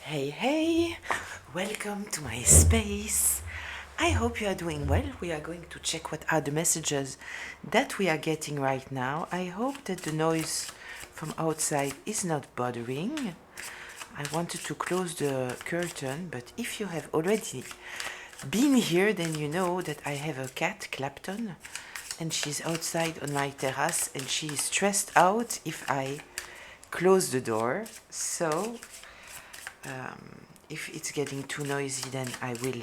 Hey, hey, welcome to my space. I hope you are doing well. We are going to check what are the messages that we are getting right now. I hope that the noise from outside is not bothering. I wanted to close the curtain, but if you have already been here, then you know that I have a cat, Clapton, and she's outside on my terrace and she is stressed out if I close the door. So if it's getting too noisy, then I will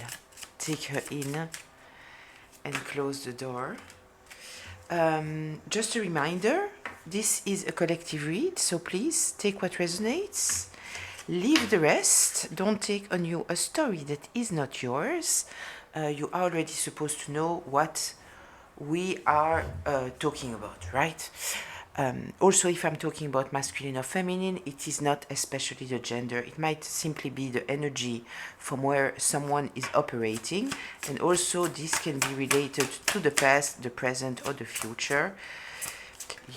take her in and close the door. Just a reminder, this is a collective read, so please take what resonates, leave the rest. Don't take on you a story that is not yours. You are already supposed to know what we are talking about, right? Also, if I'm talking about masculine or feminine, it is not especially the gender. It might simply be the energy from where someone is operating. And also, this can be related to the past, the present, or the future.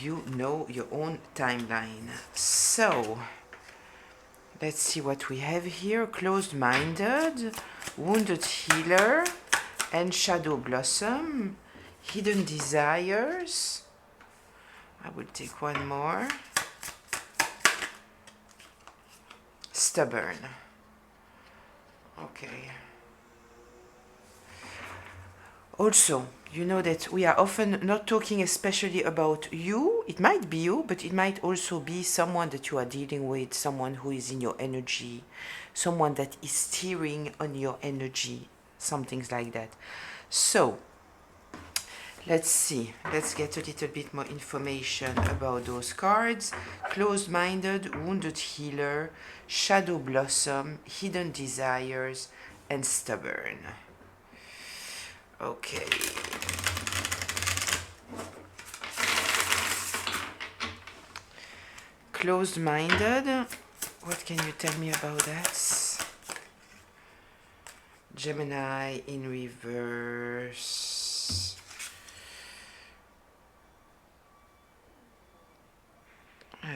You know your own timeline. So, let's see what we have here. Closed-minded, wounded healer, and shadow blossom, hidden desires. I will take one more. Stubborn. Okay. Also, you know that we are often not talking especially about you. It might be you, but it might also be someone that you are dealing with, someone who is in your energy, someone that is steering on your energy, some things like that. So, let's see. Let's get a little bit more information about those cards. Closed-minded, wounded healer, shadow blossom, hidden desires, and stubborn. Okay. Closed-minded. What can you tell me about that? Gemini in reverse.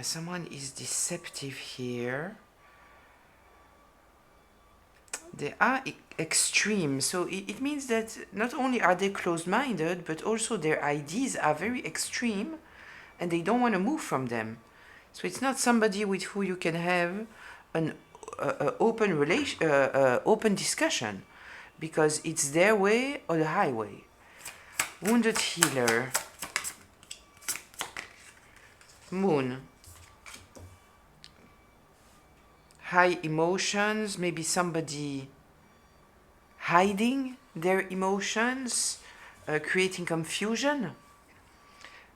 Someone is deceptive here. They are extreme, so it means that not only are they closed-minded, but also their ideas are very extreme and they don't want to move from them. So it's not somebody with who you can have an open discussion, because it's their way or the highway. Wounded healer. Moon. High emotions, maybe somebody hiding their emotions, creating confusion.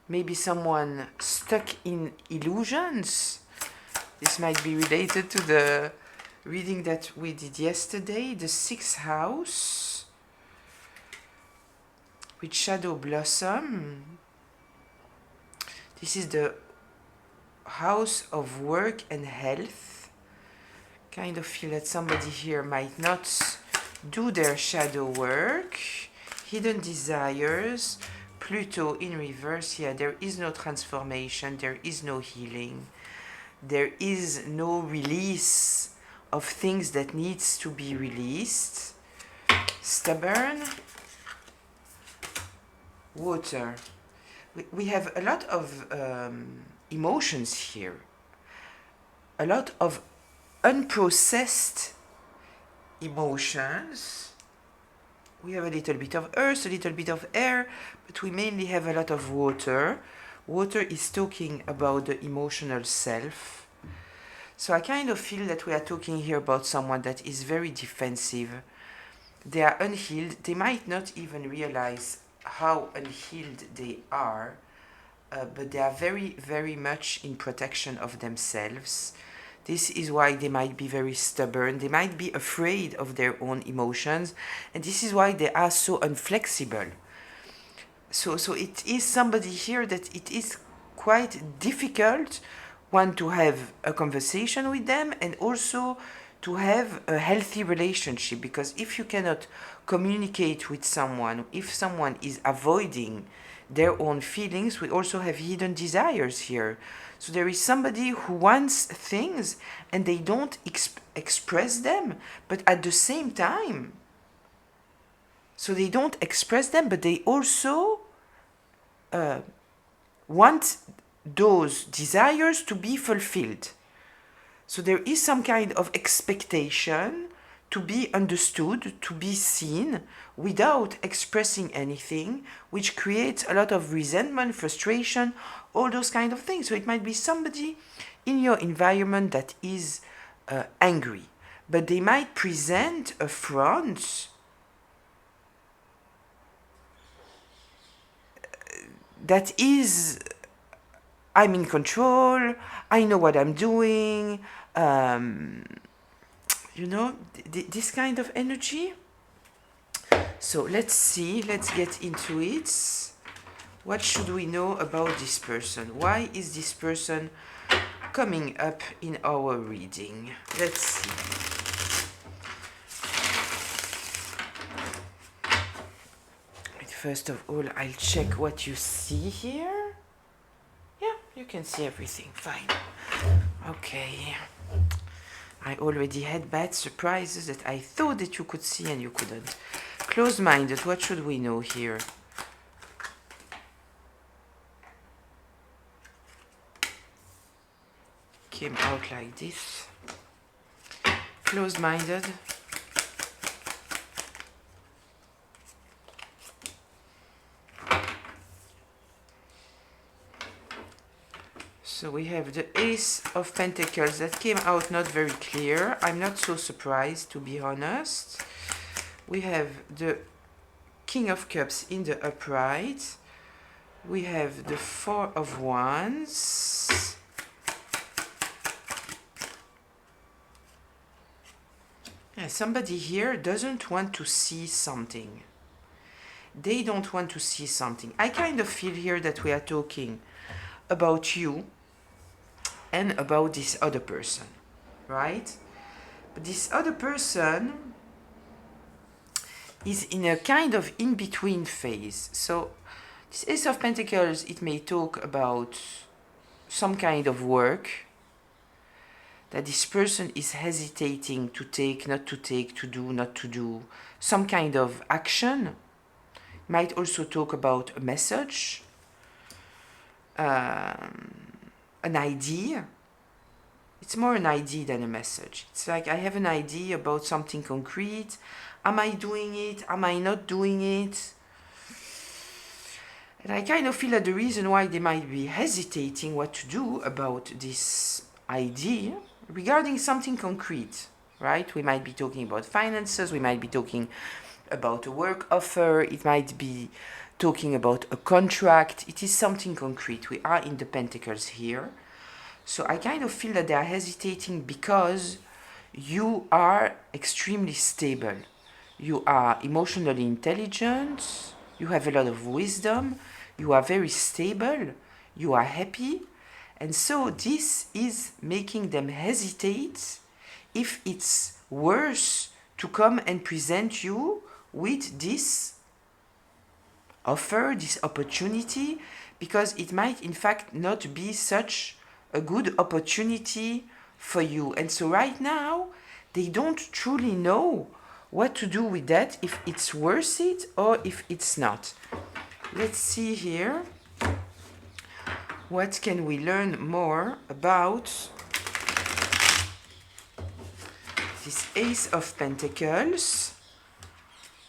Maybe someone stuck in illusions. This might be related to the reading that we did yesterday, the 6th house with shadow blossom. This is the house of work and health. Kind of feel that somebody here might not do their shadow work. Hidden desires, Pluto in reverse. Yeah, there is no transformation, there is no healing, there is no release of things that needs to be released. Stubborn. Water. We have a lot of emotions here, a lot of unprocessed emotions. We have a little bit of earth, a little bit of air, but we mainly have a lot of water. Water is talking about the emotional self. So I kind of feel that we are talking here about someone that is very defensive. They are unhealed. They might not even realize how unhealed they are, but they are very, very much in protection of themselves. This is why they might be very stubborn. They might be afraid of their own emotions. And this is why they are so inflexible. So it is somebody here that it is quite difficult, one, to have a conversation with them, and also to have a healthy relationship. Because if you cannot communicate with someone, if someone is avoiding their own feelings, we also have hidden desires here. So there is somebody who wants things and they don't express them, but at the same time, so they don't express them, but they also want those desires to be fulfilled. So there is some kind of expectation to be understood, to be seen, without expressing anything, which creates a lot of resentment, frustration, all those kind of things. So it might be somebody in your environment that is angry, but they might present a front that is, I'm in control, I know what I'm doing, you know, this kind of energy. So let's see, let's get into it. What should we know about this person? Why is this person coming up in our reading? Let's see. First of all, I'll check what you see here. Yeah, you can see everything, fine. Okay. I already had bad surprises that I thought that you could see and you couldn't. Closed-minded, what should we know here? Came out like this. Closed-minded. So we have the Ace of Pentacles that came out not very clear. I'm not so surprised, to be honest. We have the King of Cups in the upright. We have the Four of Wands. Yeah, somebody here doesn't want to see something. They don't want to see something. I kind of feel here that we are talking about you and about this other person, right? But this other person is in a kind of in-between phase. So this Ace of Pentacles, it may talk about some kind of work that this person is hesitating to take, not to take, to do, not to do, some kind of action. Might also talk about a message, an idea. It's more an idea than a message. It's like, I have an idea about something concrete. Am I doing it? Am I not doing it? And I kind of feel that the reason why they might be hesitating what to do about this idea regarding something concrete, right? We might be talking about finances. We might be talking about a work offer. It might be talking about a contract. It is something concrete. We are in the Pentacles here. So I kind of feel that they are hesitating because you are extremely stable. You are emotionally intelligent. You have a lot of wisdom. You are very stable. You are happy. And so this is making them hesitate if it's worse to come and present you with this offer, this opportunity, because it might in fact not be such a good opportunity for you. And so right now, they don't truly know what to do with that, if it's worth it or if it's not. Let's see here. What can we learn more about this Ace of Pentacles?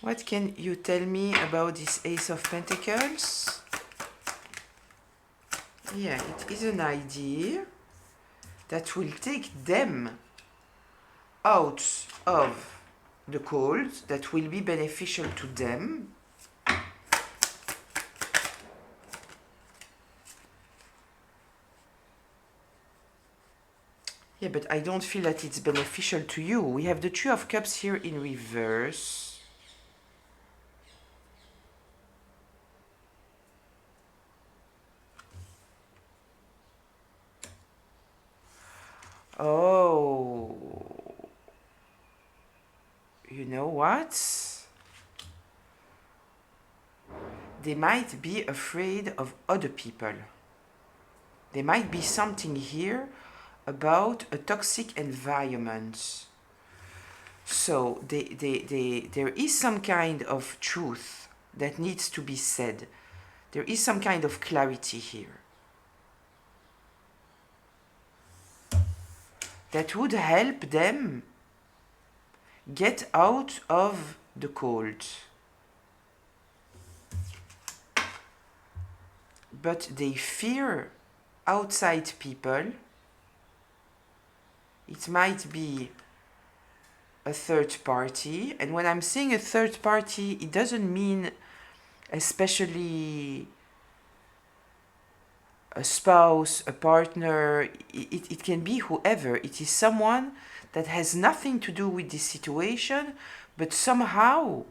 What can you tell me about this Ace of Pentacles? Yeah, it is an idea that will take them out of the cold, that will be beneficial to them. Yeah, but I don't feel that it's beneficial to you. We have the Three of Cups here in reverse. Oh, you know what? They might be afraid of other people. There might be something here about a toxic environment. So there is some kind of truth that needs to be said. There is some kind of clarity here that would help them get out of the cold. But they fear outside people. It might be a third party. And when I'm saying a third party, it doesn't mean especially a spouse, a partner. It can be whoever. It is someone that has nothing to do with this situation, but somehow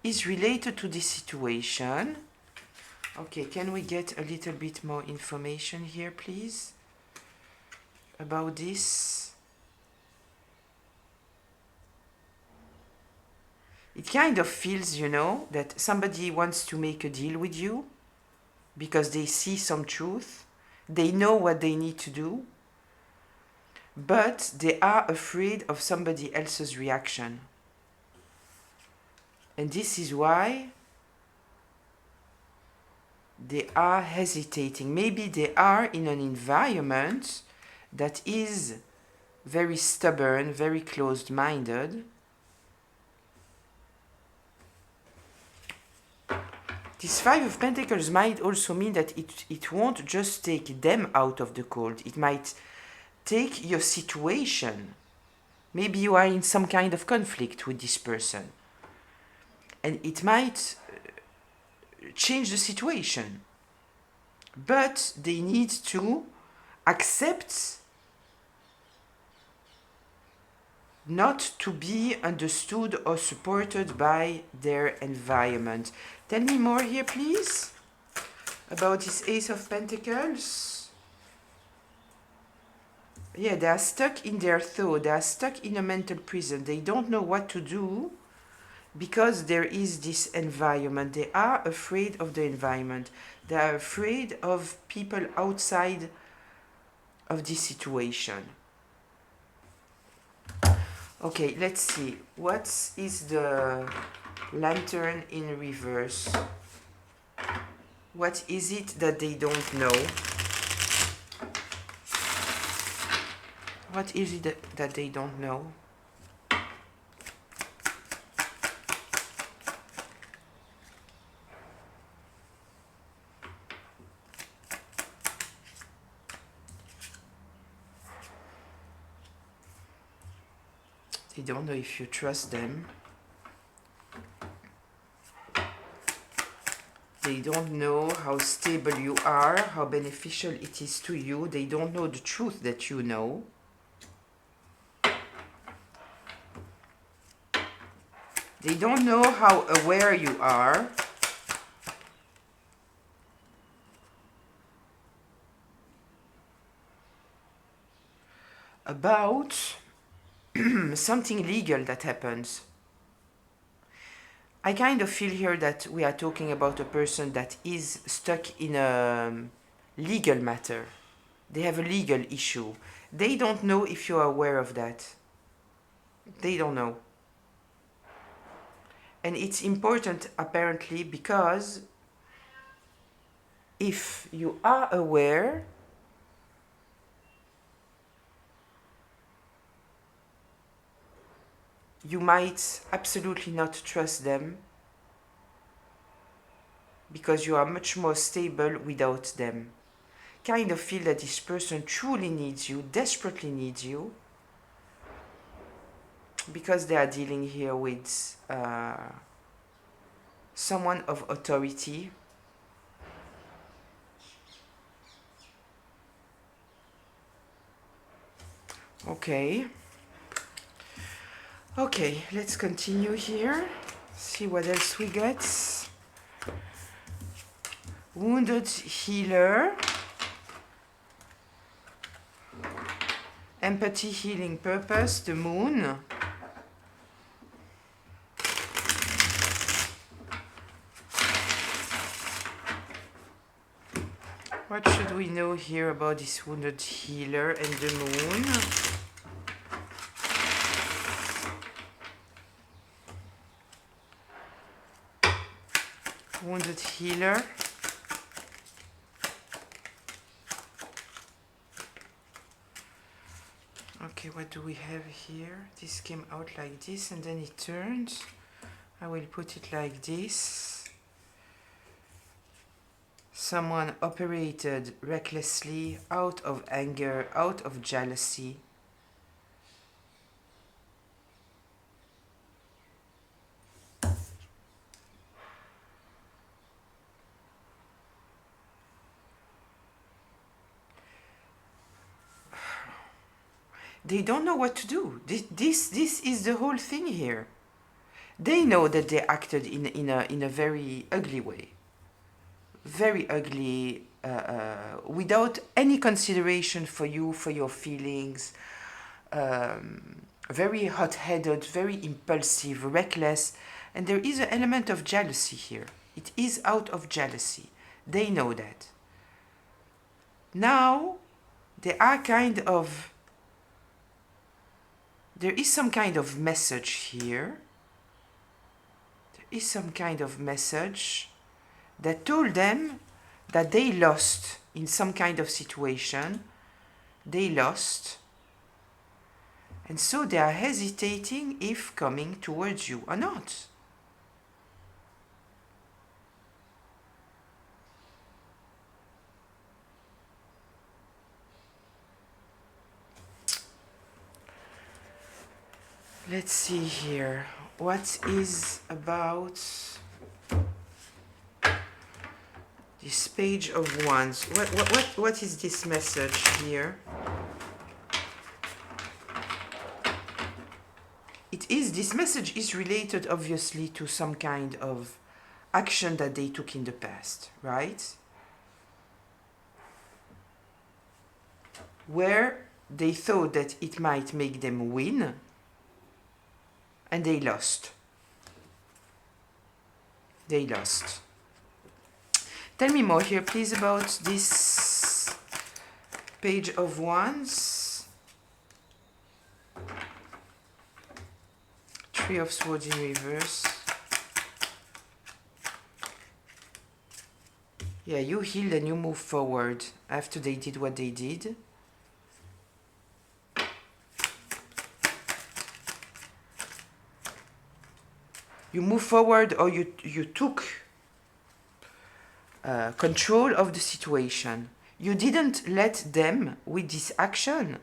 is related to this situation. Okay, can we get a little bit more information here, please, about this? It kind of feels, you know, that somebody wants to make a deal with you because they see some truth. They know what they need to do, but they are afraid of somebody else's reaction. And this is why they are hesitating. Maybe they are in an environment that is very stubborn, very closed-minded. This Five of Pentacles might also mean that it won't just take them out of the cold. It might take your situation. Maybe you are in some kind of conflict with this person. And it might change the situation. But they need to accept not to be understood or supported by their environment. Tell me more here, please, about this Ace of Pentacles. Yeah, they are stuck in their thought. They are stuck in a mental prison. They don't know what to do because there is this environment. They are afraid of the environment. They are afraid of people outside of this situation. Okay, let's see. What is the Lantern in reverse? What is it that they don't know? What is it that they don't know? They don't know if you trust them. They don't know how stable you are, how beneficial it is to you. They don't know the truth that you know. They don't know how aware you are. About something legal that happens. I kind of feel here that we are talking about a person that is stuck in a legal matter. They have a legal issue. They don't know if you are aware of that. They don't know. And it's important apparently because if you are aware, you might absolutely not trust them because you are much more stable without them. Kind of feel that this person truly needs you, desperately needs you, because they are dealing here with someone of authority. Okay. Okay, let's continue here. See what else we get. Wounded healer. Empathy, healing purpose, the moon. What should we know here about this wounded healer and the moon? wounded healer. Okay, what do we have here? This came out like this and then it turned. I will put it like this. Someone operated recklessly, out of anger, out of jealousy. They don't know what to do. This is the whole thing here. They know that they acted in a very ugly way. Very ugly, without any consideration for you, for your feelings. Very hot-headed, very impulsive, reckless. And there is an element of jealousy here. It is out of jealousy. They know that. Now, they are kind of... There is some kind of message here. There is some kind of message that told them that they lost in some kind of situation. They lost. And so they are hesitating if coming towards you or not. Let's see here. What is about this Page of Wands? What is this message here? This message is related obviously to some kind of action that they took in the past, right? Where they thought that it might make them win, and they lost. They lost. Tell me more here, please, about this Page of Wands. Three of Swords in reverse. Yeah, you healed and you move forward after they did what they did. You move forward, or you took control of the situation. You didn't let them, with this action,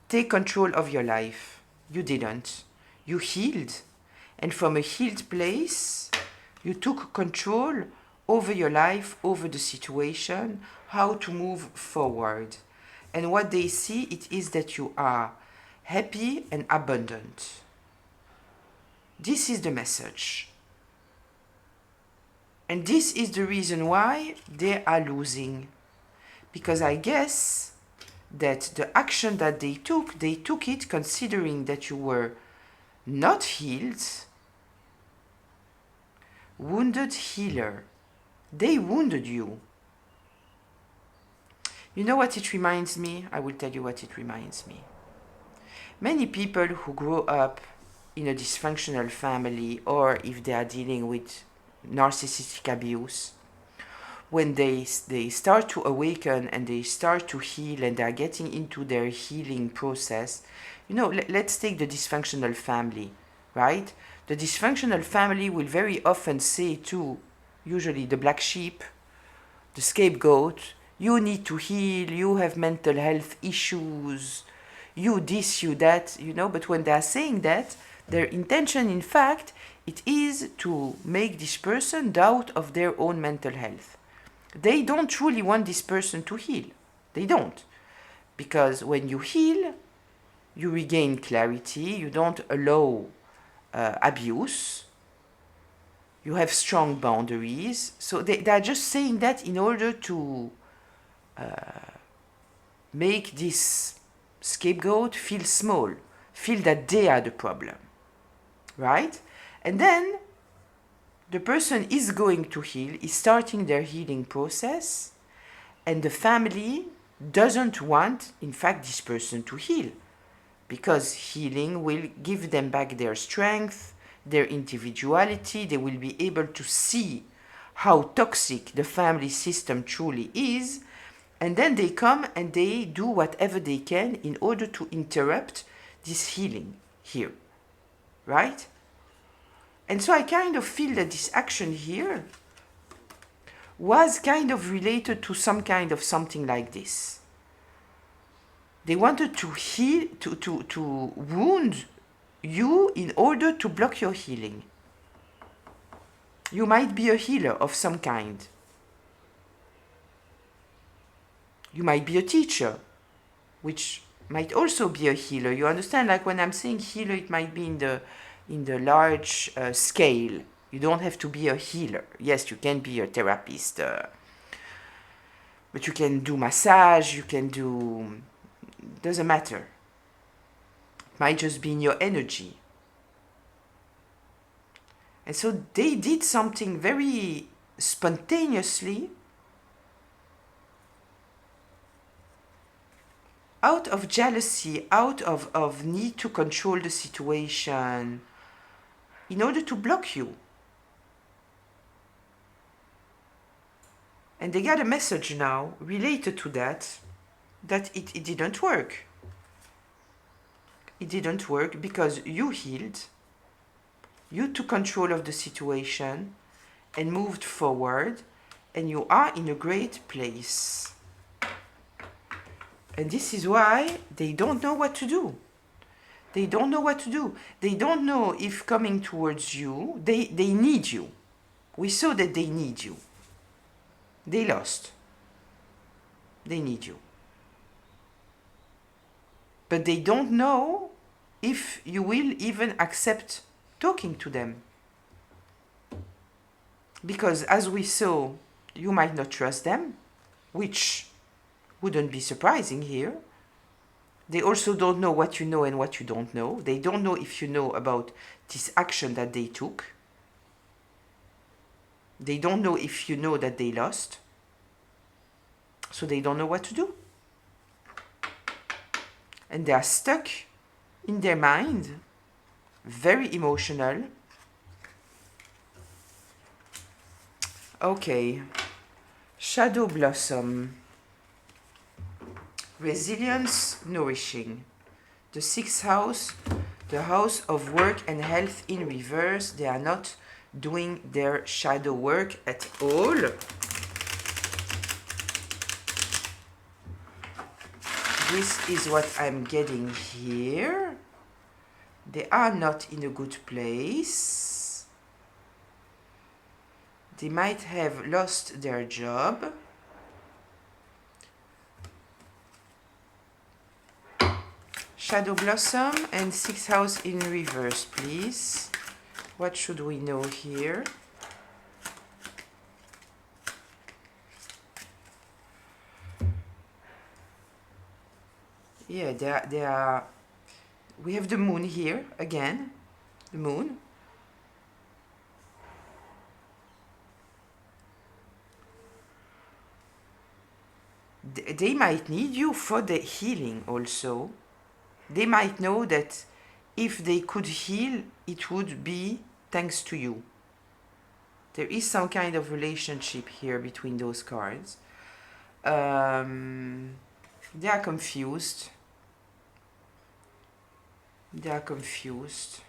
take control of your life. You didn't. You healed. And from a healed place, you took control over your life, over the situation, how to move forward. And what they see, it is that you are happy and abundant. This is the message. And this is the reason why they are losing. Because I guess that the action that they took it considering that you were not healed. Wounded healer. They wounded you. You know what it reminds me? I will tell you what it reminds me. Many people who grow up in a dysfunctional family, or if they are dealing with narcissistic abuse, when they start to awaken and they start to heal and they are getting into their healing process, you know, let's take the dysfunctional family, right? The dysfunctional family will very often say to, usually the black sheep, the scapegoat, you need to heal, you have mental health issues, you this, you that, you know, but when they are saying that, their intention, in fact, it is to make this person doubt of their own mental health. They don't truly want this person to heal. They don't. Because when you heal, you regain clarity, you don't allow abuse, you have strong boundaries. So they are just saying that in order to make this scapegoat feel small, feel that they are the problem, right? And then the person is going to heal, is starting their healing process, and the family doesn't want, in fact, this person to heal, because healing will give them back their strength, their individuality. They will be able to see how toxic the family system truly is, and then they come and they do whatever they can in order to interrupt this healing here, right? And so I kind of feel that this action here was kind of related to some kind of something like this. They wanted to heal, to wound you in order to block your healing. You might be a healer of some kind. You might be a teacher, which might also be a healer. You understand? Like when I'm saying healer, it might be in the large scale. You don't have to be a healer. Yes, you can be a therapist, but you can do massage. You can do. Doesn't matter. It might just be in your energy. And so they did something very spontaneously, out of jealousy, out of need to control the situation, in order to block you. And they got a message now related to that it didn't work. It didn't work because you healed, you took control of the situation and moved forward, and you are in a great place. And this is why they don't know what to do. They don't know what to do. They don't know if coming towards you, they need you. We saw that they need you. They lost. They need you. But they don't know if you will even accept talking to them. Because as we saw, you might not trust them, which wouldn't be surprising here. They also don't know what you know and what you don't know. They don't know if you know about this action that they took. They don't know if you know that they lost. So they don't know what to do. And they are stuck in their mind, very emotional. Okay, Shadow Blossom. Resilience, nourishing. The sixth house, the house of work and health in reverse. They are not doing their shadow work at all. This is what I'm getting here. They are not in a good place. They might have lost their job. Shadow Blossom and sixth house in reverse, please. What should we know here? Yeah, they are. We have the moon here again. The moon. They might need you for the healing also. They might know that if they could heal, it would be thanks to you. There is some kind of relationship here between those cards. They are confused. They are confused.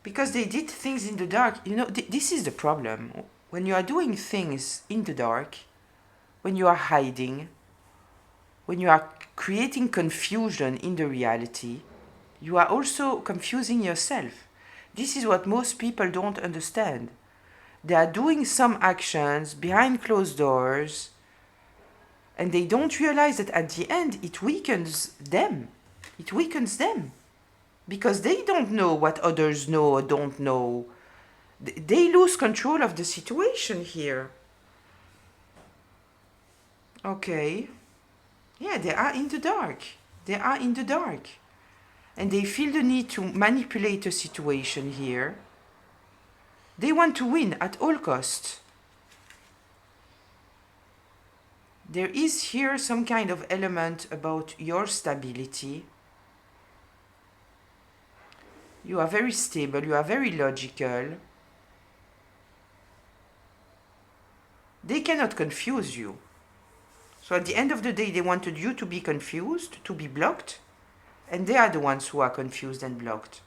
Because they did things in the dark. You know, this is the problem. When you are doing things in the dark, when you are hiding, when you are creating confusion in the reality, you are also confusing yourself. This is what most people don't understand. They are doing some actions behind closed doors, and they don't realize that at the end it weakens them. It weakens them. Because they don't know what others know or don't know. They lose control of the situation here. Okay. Yeah, they are in the dark. They are in the dark. And they feel the need to manipulate the situation here. They want to win at all costs. There is here some kind of element about your stability. You are very stable, you are very logical. They cannot confuse you. So at the end of the day, they wanted you to be confused, to be blocked, and they are the ones who are confused and blocked.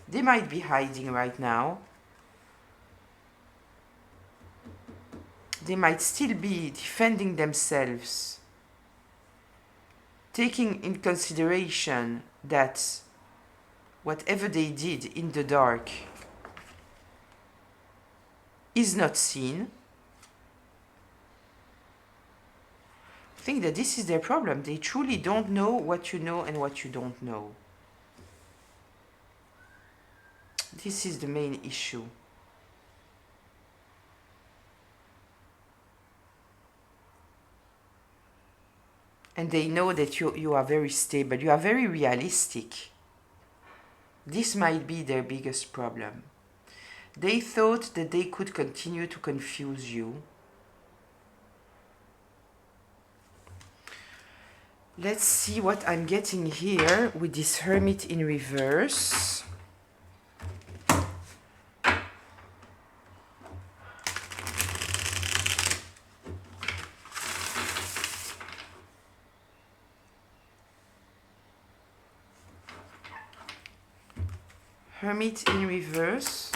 They might be hiding right now. They might still be defending themselves, taking in consideration that whatever they did in the dark is not seen. I think that this is their problem. They truly don't know what you know and what you don't know. This is the main issue. And they know that you are very stable, you are very realistic. This might be their biggest problem. They thought that they could continue to confuse you. Let's see what I'm getting here with this Hermit in reverse. Hermit in reverse.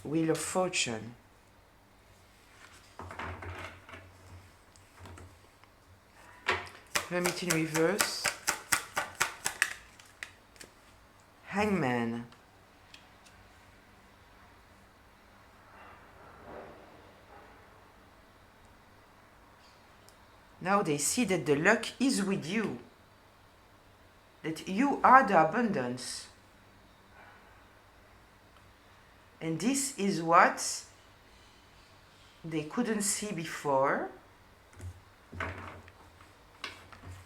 Wheel of Fortune. Hermit in reverse. Hangman. Now they see that the luck is with you. That you are the abundance. And this is what they couldn't see before.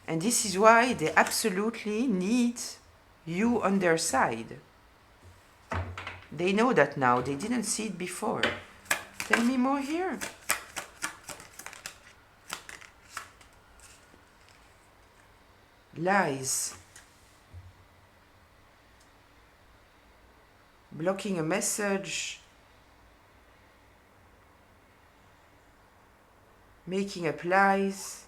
And this is why they absolutely need you on their side. They know that now. They didn't see it before. Tell me more here. Lies. Blocking a message. Making up lies.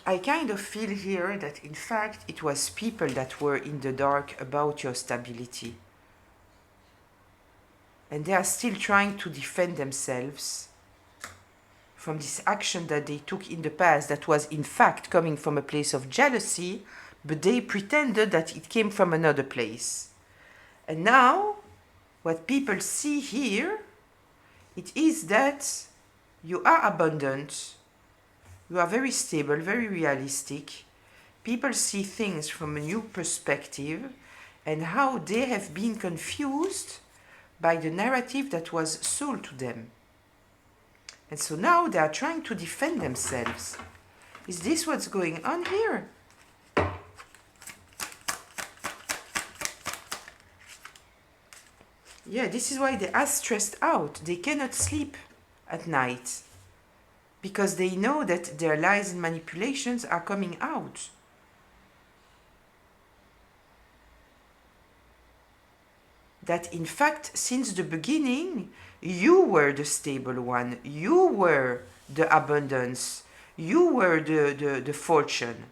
I kind of feel here that in fact it was people that were in the dark about your stability. And they are still trying to defend themselves from this action that they took in the past that was in fact coming from a place of jealousy, but they pretended that it came from another place. And now, what people see here, it is that you are abundant, you are very stable, very realistic. People see things from a new perspective and how they have been confused by the narrative that was sold to them. And so now they are trying to defend themselves. Is this what's going on here? Yeah, this is why they are stressed out. They cannot sleep at night because they know that their lies and manipulations are coming out. That in fact, since the beginning, you were the stable one, you were the abundance, you were the fortune.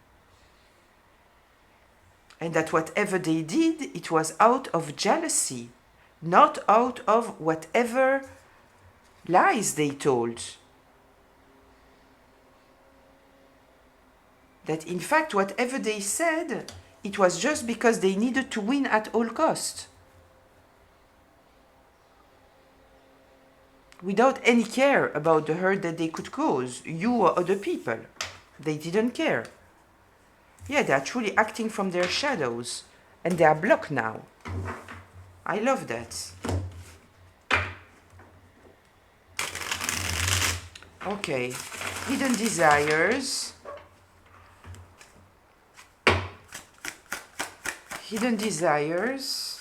And that whatever they did, it was out of jealousy, not out of whatever lies they told. That in fact, whatever they said, it was just because they needed to win at all cost. Without any care about the hurt that they could cause, you or other people. They didn't care. Yeah, they are truly acting from their shadows, and they are blocked now. I love that. Okay, hidden desires. Hidden desires.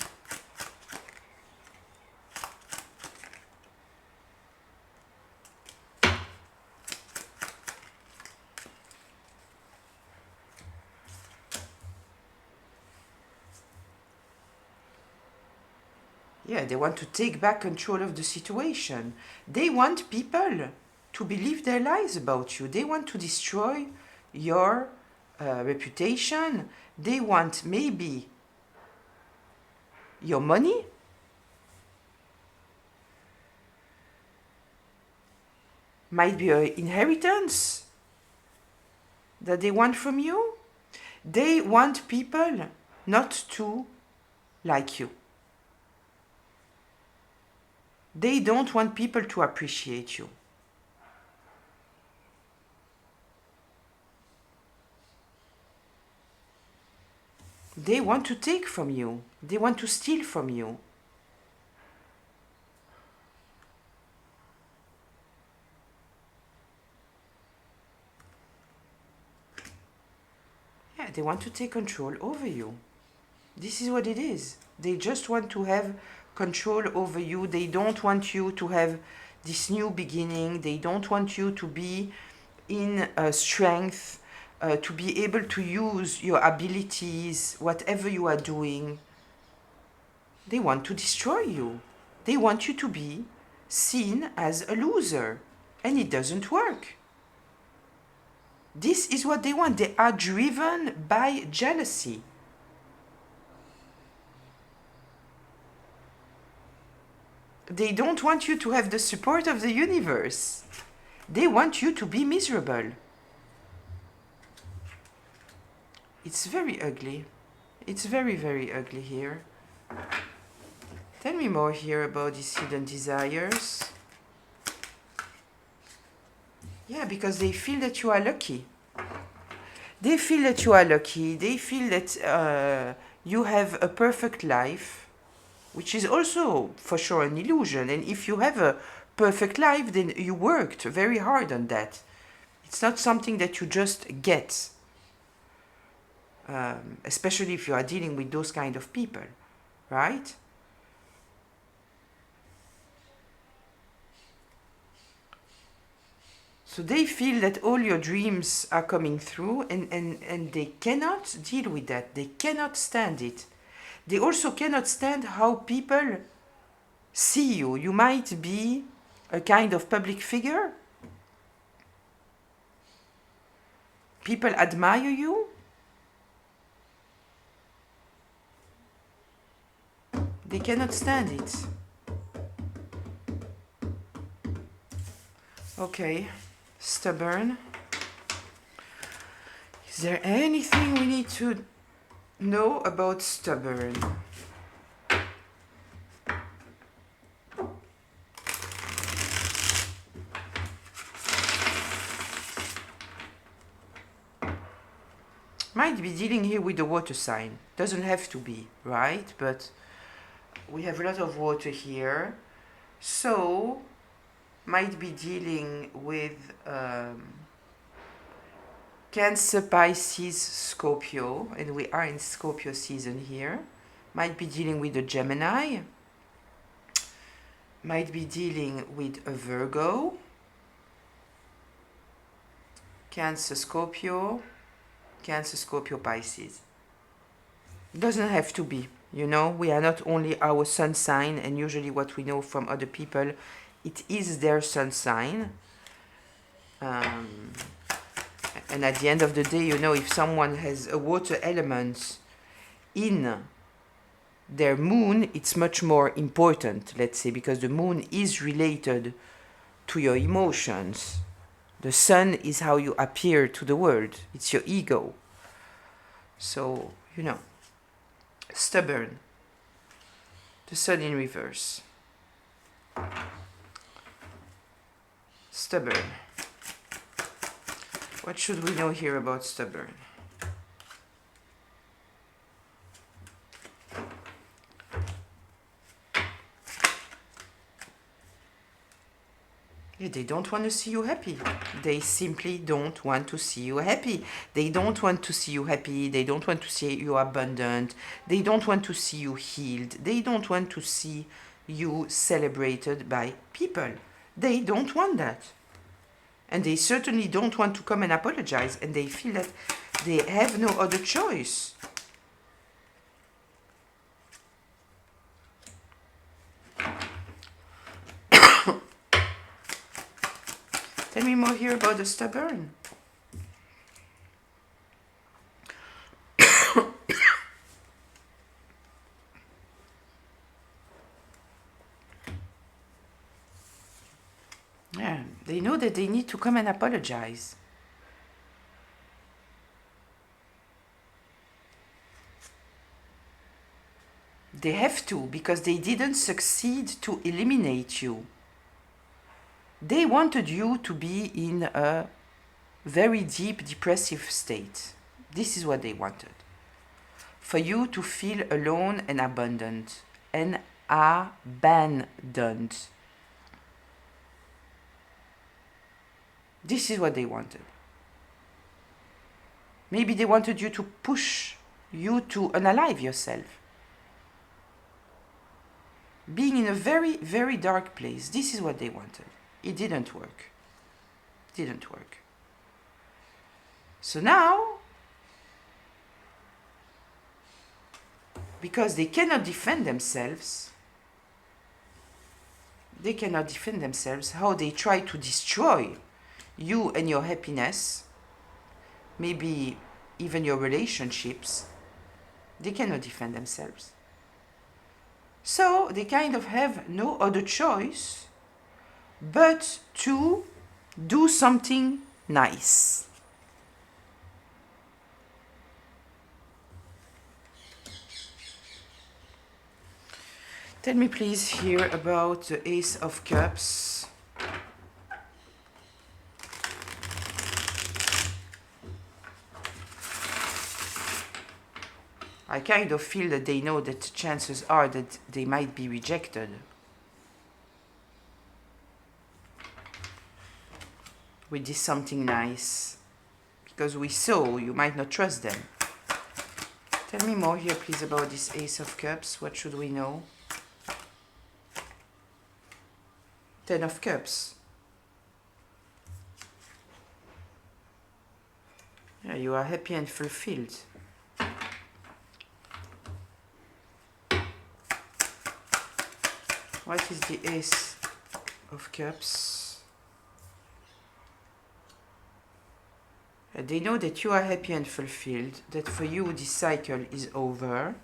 Yeah, they want to take back control of the situation. They want people to believe their lies about you. They want to destroy your reputation. They want maybe your money. Might be an inheritance that they want from you. They want people not to like you. They don't want people to appreciate you. They want to take from you. They want to steal from you. Yeah, they want to take control over you. This is what it is. They just want to have control over you. They don't want you to have this new beginning. They don't want you to be in strength, to be able to use your abilities, whatever you are doing. They want to destroy you. They want you to be seen as a loser. And it doesn't work. This is what they want. They are driven by jealousy. They don't want you to have the support of the universe. They want you to be miserable. It's very ugly. It's very, very ugly here. Tell me more here about these hidden desires. Yeah, because they feel that you are lucky. They feel that you are lucky. They feel that you have a perfect life, which is also for sure an illusion. And if you have a perfect life, then you worked very hard on that. It's not something that you just get, especially if you are dealing with those kind of people, right? So they feel that all your dreams are coming through and they cannot deal with that. They cannot stand it. They also cannot stand how people see you. You might be a kind of public figure. People admire you. They cannot stand it. Okay. Stubborn. Is there anything we need to know about stubborn? Might be dealing here with the water sign. Doesn't have to be, right? But we have a lot of water here. So might be dealing with Cancer, Pisces, Scorpio, and we are in Scorpio season here. Might be dealing with a Gemini. Might be dealing with a Virgo. Cancer, Scorpio, Pisces. Doesn't have to be, you know. We are not only our sun sign, and usually what we know from other people, it is their sun sign. And at the end of the day, you know, if someone has a water element in their moon, it's much more important, let's say, because the moon is related to your emotions. The sun is how you appear to the world. It's your ego. So, you know, stubborn. The sun in reverse. Stubborn. What should we know here about stubborn? Yeah, they don't want to see you happy. They simply don't want to see you happy. They don't want to see you happy. They don't want to see you abundant. They don't want to see you healed. They don't want to see you celebrated by people. They don't want that. And they certainly don't want to come and apologize. And they feel that they have no other choice. hear about the stubborn? Yeah, they know that they need to come and apologize. They have to, because they didn't succeed to eliminate you. They wanted you to be in a very deep depressive state. This is what they wanted. For you to feel alone and abandoned. And abandoned. This is what they wanted. Maybe they wanted you to push you to unalive yourself. Being in a very, very dark place. This is what they wanted. It didn't work. Didn't work. So now, because they cannot defend themselves, how they try to destroy you and your happiness, maybe even your relationships, they cannot defend themselves. So they kind of have no other choice but to do something nice. Tell me please here about the Ace of Cups. I kind of feel that they know that chances are that they might be rejected. With this something nice. Because we saw you might not trust them. Tell me more here please about this Ace of Cups. What should we know? Ten of Cups. Yeah, you are happy and fulfilled. What is the Ace of Cups? They know that you are happy and fulfilled, that for you this cycle is over.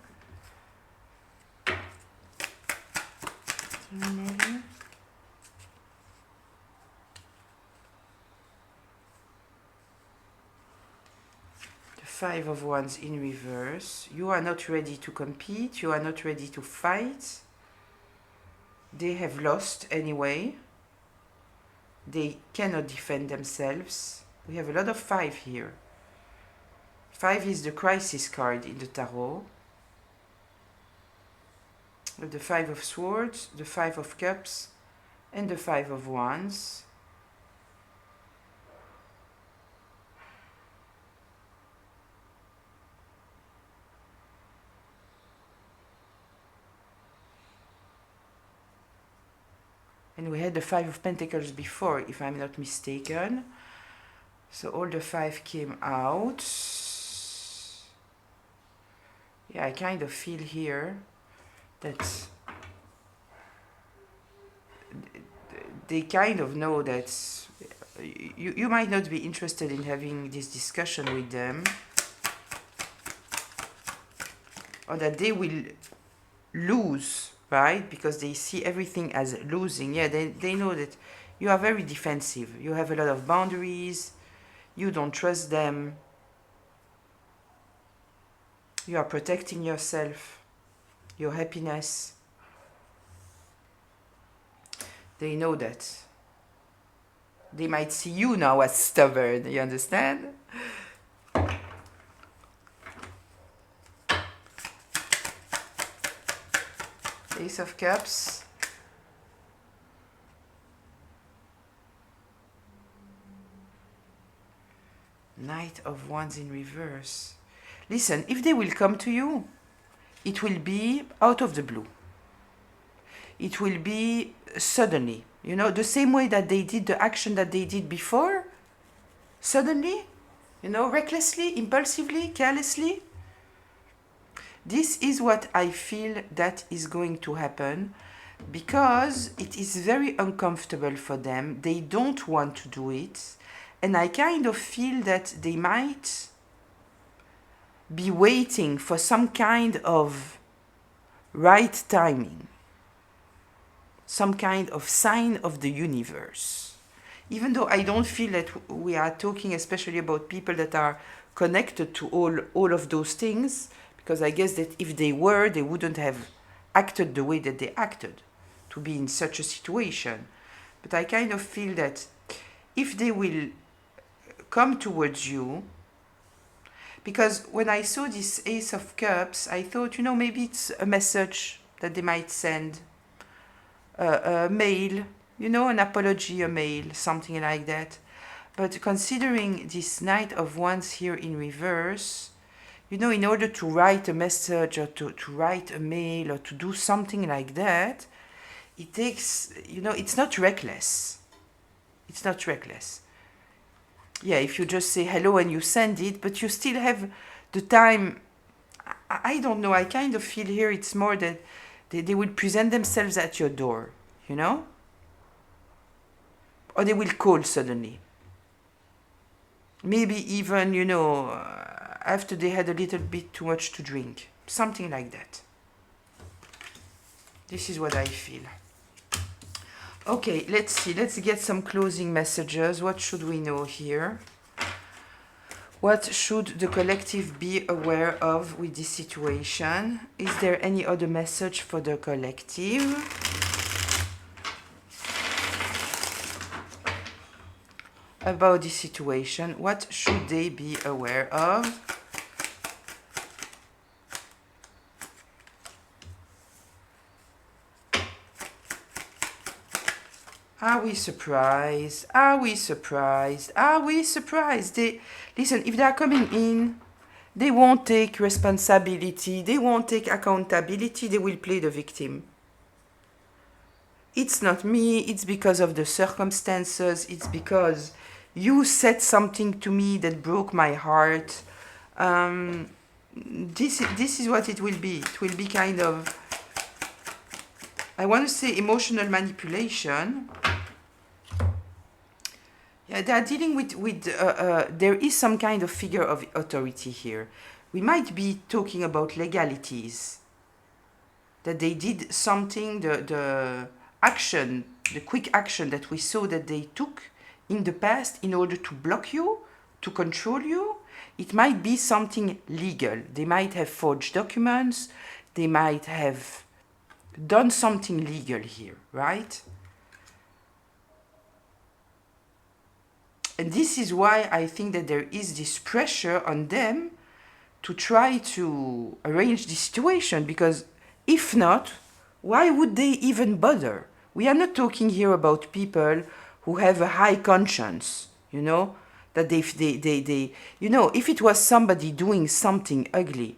Five of Wands in reverse. You are not ready to compete. You are not ready to fight. They have lost anyway. They cannot defend themselves. We have a lot of 5 here. 5 is the crisis card in the tarot. With the 5 of Swords, the 5 of Cups, and the 5 of Wands. And we had the 5 of Pentacles before, if I'm not mistaken. So all the 5 came out. Yeah, I kind of feel here that they kind of know that you might not be interested in having this discussion with them. Or that they will lose. Right? Because they see everything as losing. Yeah, they know that you are very defensive. You have a lot of boundaries. You don't trust them. You are protecting yourself, your happiness. They know that. They might see you now as stubborn. You understand? Ace of Cups. Knight of Wands in reverse. Listen, if they will come to you, it will be out of the blue. It will be suddenly. You know, the same way that they did the action that they did before. Suddenly, you know, recklessly, impulsively, carelessly. This is what I feel that is going to happen, because it is very uncomfortable for them. They don't want to do it. And I kind of feel that they might be waiting for some kind of right timing, some kind of sign of the universe. Even though I don't feel that we are talking especially about people that are connected to all of those things, because I guess that if they were, they wouldn't have acted the way that they acted to be in such a situation. But I kind of feel that if they will come towards you, because when I saw this Ace of Cups, I thought, maybe it's a message that they might send, a mail, an apology, a mail, something like that. But considering this Knight of Wands here in reverse, in order to write a message or to write a mail or to do something like that, it takes, it's not reckless. It's not reckless. Yeah, if you just say hello and you send it, but you still have the time. I don't know, I kind of feel here it's more that they will present themselves at your door, or they will call suddenly. Maybe even, after they had a little bit too much to drink. Something like that. This is what I feel. Okay, let's see. Let's get some closing messages. What should we know here? What should the collective be aware of with this situation? Is there any other message for the collective? About this situation, what should they be aware of? Are we surprised? Are we surprised? Are we surprised? Listen, if they are coming in, they won't take responsibility, they won't take accountability, they will play the victim. It's not me, it's because of the circumstances, it's because you said something to me that broke my heart. This is what it will be. It will be kind of, I want to say, emotional manipulation. Yeah, they are dealing with there is some kind of figure of authority here. We might be talking about legalities. That they did something, the action, the quick action that we saw that they took in the past in order to block you, to control you. It might be something legal. They might have forged documents. They might have done something legal here, right? And this is why I think that there is this pressure on them to try to arrange this situation, because if not, why would they even bother? We are not talking here about people who have a high conscience, that they if it was somebody doing something ugly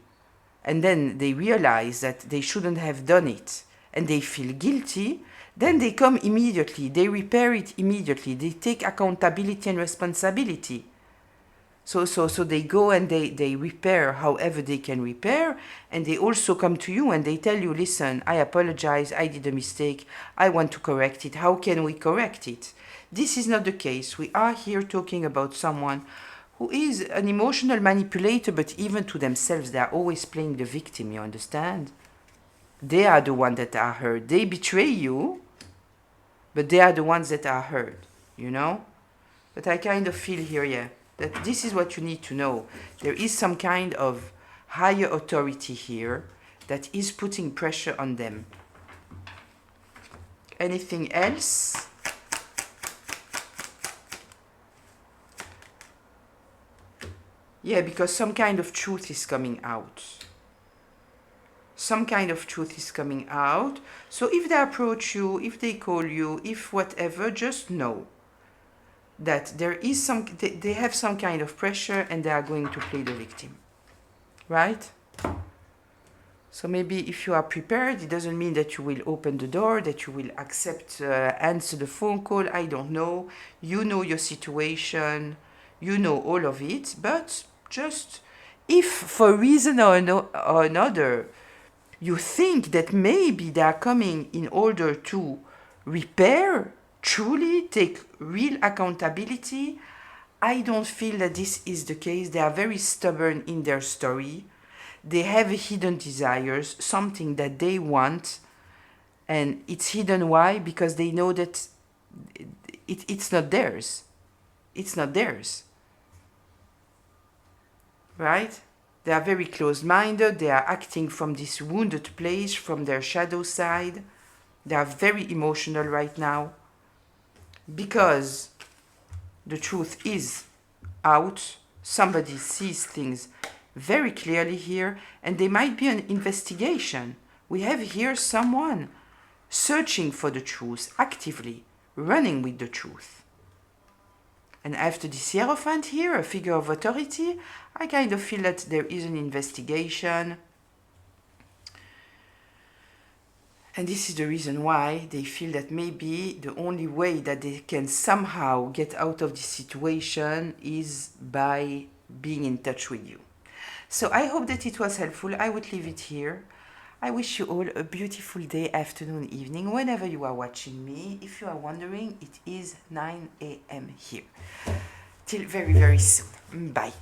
and then they realize that they shouldn't have done it and they feel guilty, then they come immediately, they repair it immediately, they take accountability and responsibility. So they go and they repair however they can repair, and they also come to you and they tell you, listen, I apologize, I did a mistake, I want to correct it, how can we correct it? This is not the case. We are here talking about someone who is an emotional manipulator, but even to themselves, they are always playing the victim, you understand? They are the ones that are hurt. They betray you, but they are the ones that are hurt, But I kind of feel here, yeah, that this is what you need to know. There is some kind of higher authority here that is putting pressure on them. Anything else? Yeah, because some kind of truth is coming out. Some kind of truth is coming out. So if they approach you, if they call you, if whatever, just know that there is they have some kind of pressure and they are going to play the victim. Right? So maybe if you are prepared, it doesn't mean that you will open the door, that you will accept, answer the phone call. I don't know. You know your situation. You know all of it. But just if for a reason or another, you think that maybe they are coming in order to repair, truly take real accountability, I don't feel that this is the case. They are very stubborn in their story. They have hidden desires, something that they want, and it's hidden. Why? Because they know that it's not theirs. It's not theirs. Right? They are very closed-minded. They are acting from this wounded place, from their shadow side. They are very emotional right now because the truth is out. Somebody sees things very clearly here, and there might be an investigation. We have here someone searching for the truth, actively running with the truth. And after the Hierophant here, a figure of authority, I kind of feel that there is an investigation. And this is the reason why they feel that maybe the only way that they can somehow get out of this situation is by being in touch with you. So I hope that it was helpful. I would leave it here. I wish you all a beautiful day, afternoon, evening, whenever you are watching me. If you are wondering, it is 9 a.m. here. Till very, very soon. Bye.